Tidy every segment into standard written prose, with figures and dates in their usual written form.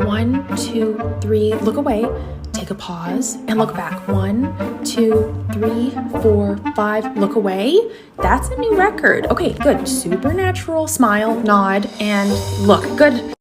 One, two, three, look away. Take a pause and look back. 1, 2, 3, 4, 5, look away. That's a new record. Okay, good. Supernatural, smile, nod, and look. Good.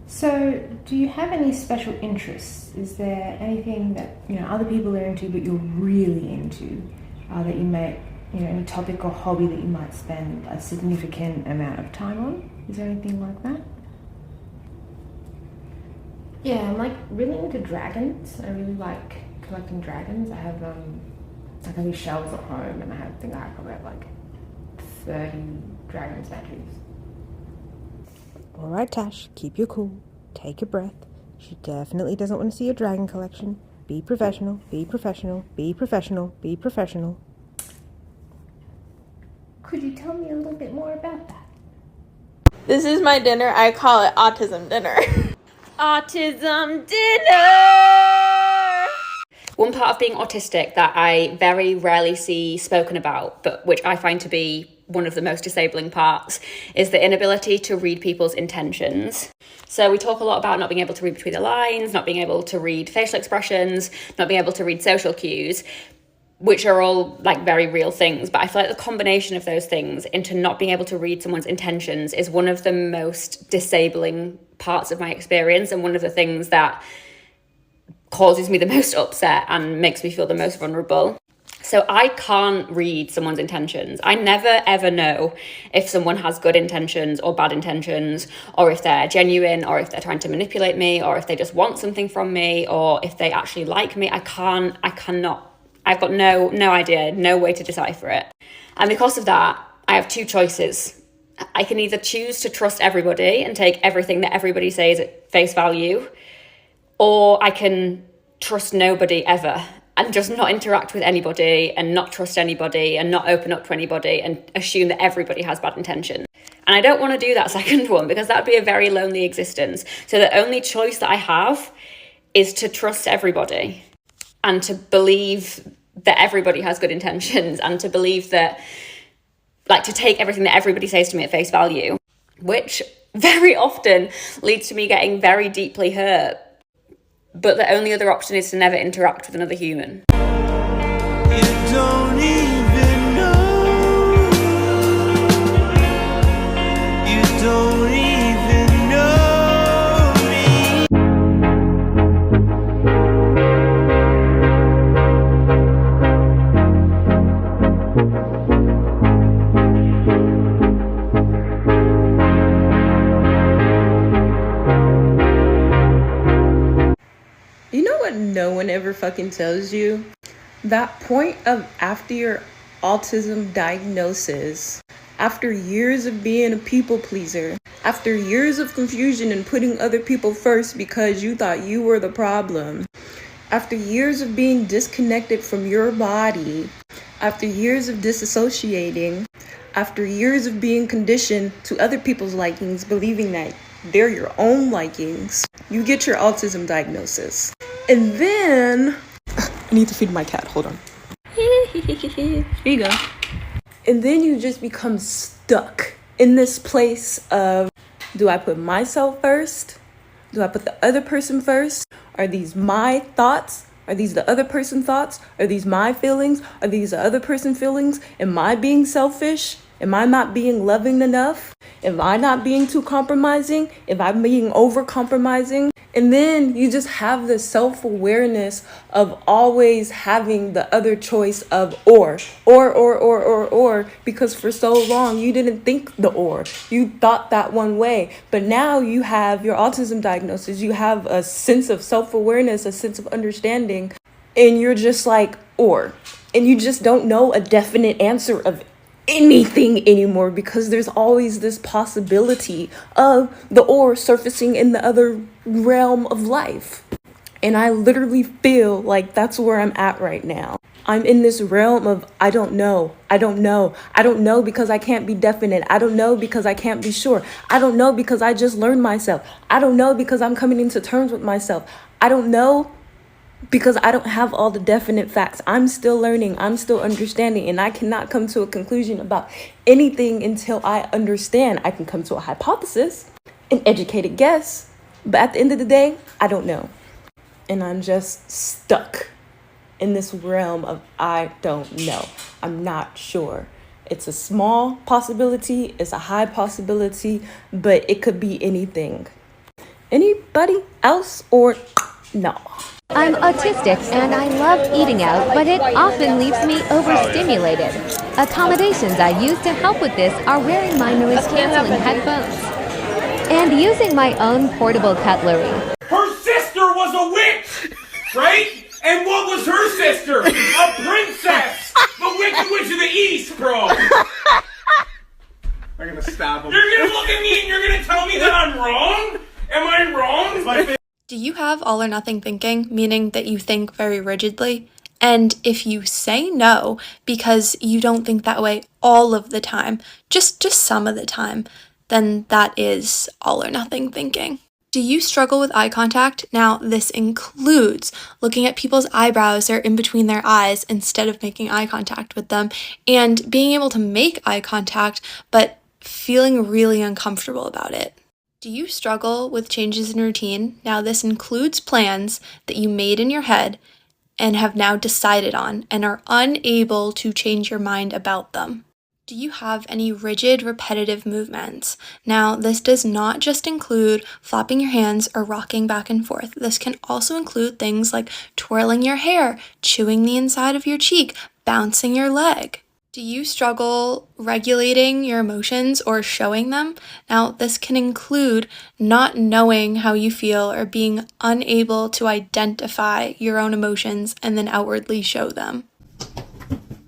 So, do you have any special interests? Is there anything that other people are into, but you're really into, that you might, any topic or hobby that you might spend a significant amount of time on? Is there anything like that? Yeah, I'm really into dragons. I really like collecting dragons. I have all these shelves at home, and I probably have 30 dragon statues. All right, Tash, keep your cool. Take a breath. She definitely doesn't want to see your dragon collection. Be professional, be professional, be professional, be professional. Could you tell me a little bit more about that? This is my dinner. I call it autism dinner. Autism dinner! One part of being autistic that I very rarely see spoken about, but which I find to be one of the most disabling parts, is the inability to read people's intentions. So we talk a lot about not being able to read between the lines, not being able to read facial expressions, not being able to read social cues, which are all very real things. But I feel like the combination of those things into not being able to read someone's intentions is one of the most disabling parts of my experience, and one of the things that causes me the most upset and makes me feel the most vulnerable. So I can't read someone's intentions. I never ever know if someone has good intentions or bad intentions, or if they're genuine, or if they're trying to manipulate me, or if they just want something from me, or if they actually like me. I cannot. I've got no idea, no way to decipher it. And because of that, I have two choices. I can either choose to trust everybody and take everything that everybody says at face value, or I can trust nobody ever and just not interact with anybody and not trust anybody and not open up to anybody and assume that everybody has bad intentions. And I don't want to do that second one, because that'd be a very lonely existence. So the only choice that I have is to trust everybody and to believe that everybody has good intentions, and to believe that, to take everything that everybody says to me at face value, which very often leads to me getting very deeply hurt. But the only other option is to never interact with another human. You don't even know. You don't even know me. You know what no one ever fucking tells you? That point of after your autism diagnosis, after years of being a people pleaser, after years of confusion and putting other people first because you thought you were the problem, after years of being disconnected from your body, after years of disassociating, after years of being conditioned to other people's likings, believing that they're your own likings, you get your autism diagnosis. And then, I need to feed my cat, hold on. Here you go. And then you just become stuck in this place of, do I put myself first? Do I put the other person first? Are these my thoughts? Are these the other person's thoughts? Are these my feelings? Are these the other person's feelings? Am I being selfish? Am I not being loving enough? Am I not being too compromising? Am I being over compromising? And then you just have this self-awareness of always having the other choice of or, because for so long you didn't think the or. You thought that one way. But now you have your autism diagnosis. You have a sense of self-awareness, a sense of understanding. and you're just like, or, and you just don't know a definite answer of anything anymore because there's always this possibility of the or surfacing in the other realm of life. And I literally feel like that's where I'm at right now. I'm in this realm of I don't know because I can't be definite. I don't know because I can't be sure. I don't know because I just learned myself. I don't know because I'm coming into terms with myself. I don't know because I don't have all the definite facts. I'm still learning. I'm still understanding. And I cannot come to a conclusion about anything until I understand. I can come to a hypothesis, an educated guess. But at the end of the day, I don't know. And I'm just stuck in this realm of I don't know. I'm not sure. It's a small possibility. It's a high possibility. But it could be anything. Anybody else or no? I'm autistic and I love eating out, but it often leaves me overstimulated. Accommodations I use to help with this are wearing my noise-canceling headphones and using my own portable cutlery. Her sister was a witch, right? And what was her sister? A princess! The Wicked Witch of the East, bro! I'm gonna stab him. You're gonna look at me and you're gonna tell me that I'm wrong? Am I wrong? Do you have all or nothing thinking, meaning that you think very rigidly? And if you say no because you don't think that way all of the time, just some of the time, then that is all or nothing thinking. Do you struggle with eye contact? Now, this includes looking at people's eyebrows or in between their eyes instead of making eye contact with them, and being able to make eye contact but feeling really uncomfortable about it. Do you struggle with changes in routine? Now, this includes plans that you made in your head and have now decided on and are unable to change your mind about them. Do you have any rigid, repetitive movements? Now, this does not just include flopping your hands or rocking back and forth. This can also include things like twirling your hair, chewing the inside of your cheek, bouncing your leg. Do you struggle regulating your emotions or showing them? Now, this can include not knowing how you feel or being unable to identify your own emotions and then outwardly show them.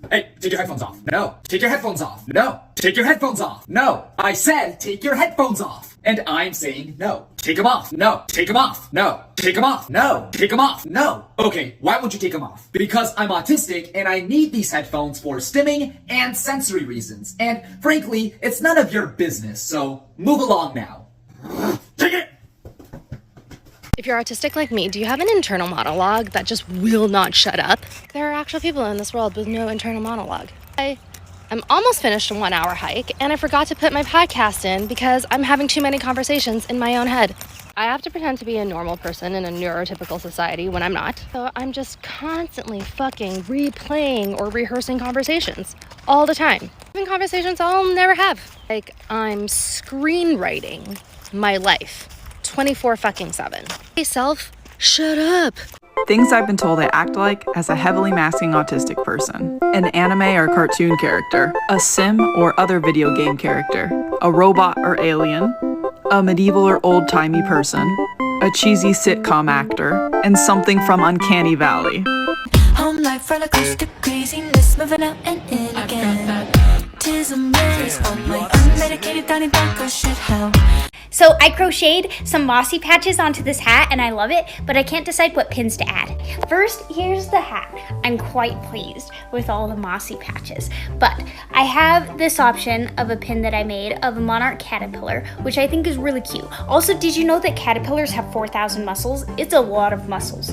Hey, take your headphones off. No. Take your headphones off. No. Take your headphones off. No. I said take your headphones off. And I'm saying no. Take them off. No. Take them off. No. Take them off. No. Take them off. No. Okay, why would you take them off? Because I'm autistic and I need these headphones for stimming and sensory reasons. And frankly, it's none of your business, so move along now. Take it! If you're autistic like me, do you have an internal monologue that just will not shut up? There are actual people in this world with no internal monologue. I'm almost finished a 1 hour hike and I forgot to put my podcast in because I'm having too many conversations in my own head. I have to pretend to be a normal person in a neurotypical society when I'm not. So I'm just constantly fucking replaying or rehearsing conversations all the time. Even conversations I'll never have. Like I'm screenwriting my life 24/7. Hey self, shut up. Things I've been told I act like as a heavily masking autistic person. An anime or cartoon character, a sim or other video game character, a robot or alien, a medieval or old-timey person, a cheesy sitcom actor, and something from Uncanny Valley. Home life, roller coaster craziness, moving out and in again. Autism is on my unmedicated tiny dark shit how. So I crocheted some mossy patches onto this hat and I love it, but I can't decide what pins to add. First, here's the hat. I'm quite pleased with all the mossy patches, but I have this option of a pin that I made of a monarch caterpillar, which I think is really cute. Also, did you know that caterpillars have 4,000 muscles? It's a lot of muscles.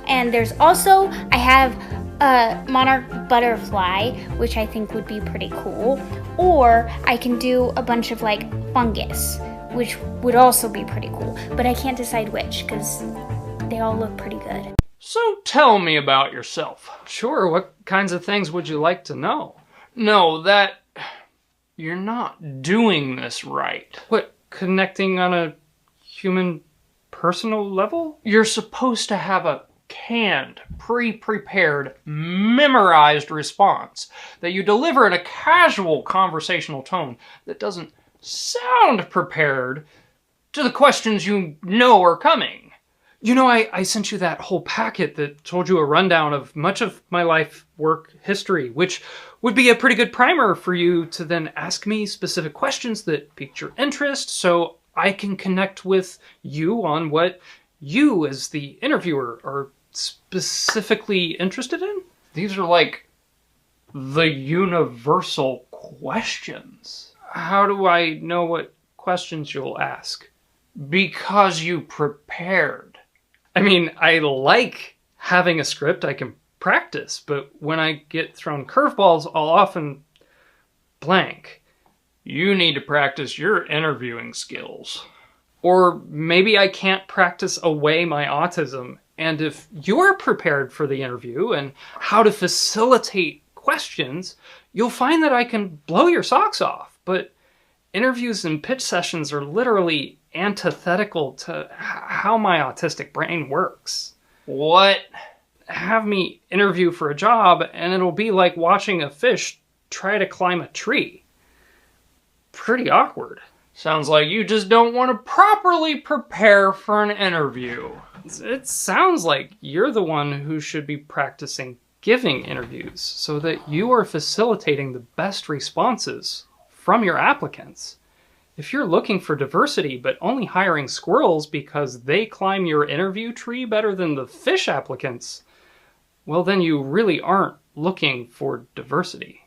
And there's also, I have a monarch butterfly, which I think would be pretty cool. Or I can do a bunch of like fungus, which would also be pretty cool, but I can't decide which because they all look pretty good. So tell me about yourself. Sure, what kinds of things would you like to know? No, that you're not doing this right. What, connecting on a human personal level? You're supposed to have a canned, pre-prepared, memorized response that you deliver in a casual conversational tone that doesn't sound prepared to the questions you know are coming. You know, I sent you that whole packet that told you a rundown of much of my life work history, which would be a pretty good primer for you to then ask me specific questions that piqued your interest so I can connect with you on what you as the interviewer are specifically interested in. These are like the universal questions. How do I know what questions you'll ask? Because you prepared. I mean, I like having a script I can practice, but when I get thrown curveballs, I'll often blank. You need to practice your interviewing skills. Or maybe I can't practice away my autism, and if you're prepared for the interview and how to facilitate questions, you'll find that I can blow your socks off. But interviews and pitch sessions are literally antithetical to how my autistic brain works. What? Have me interview for a job and it'll be like watching a fish try to climb a tree. Pretty awkward. Sounds like you just don't want to properly prepare for an interview. It sounds like you're the one who should be practicing giving interviews so that you are facilitating the best responses from your applicants. If you're looking for diversity but only hiring squirrels because they climb your interview tree better than the fish applicants, well then you really aren't looking for diversity.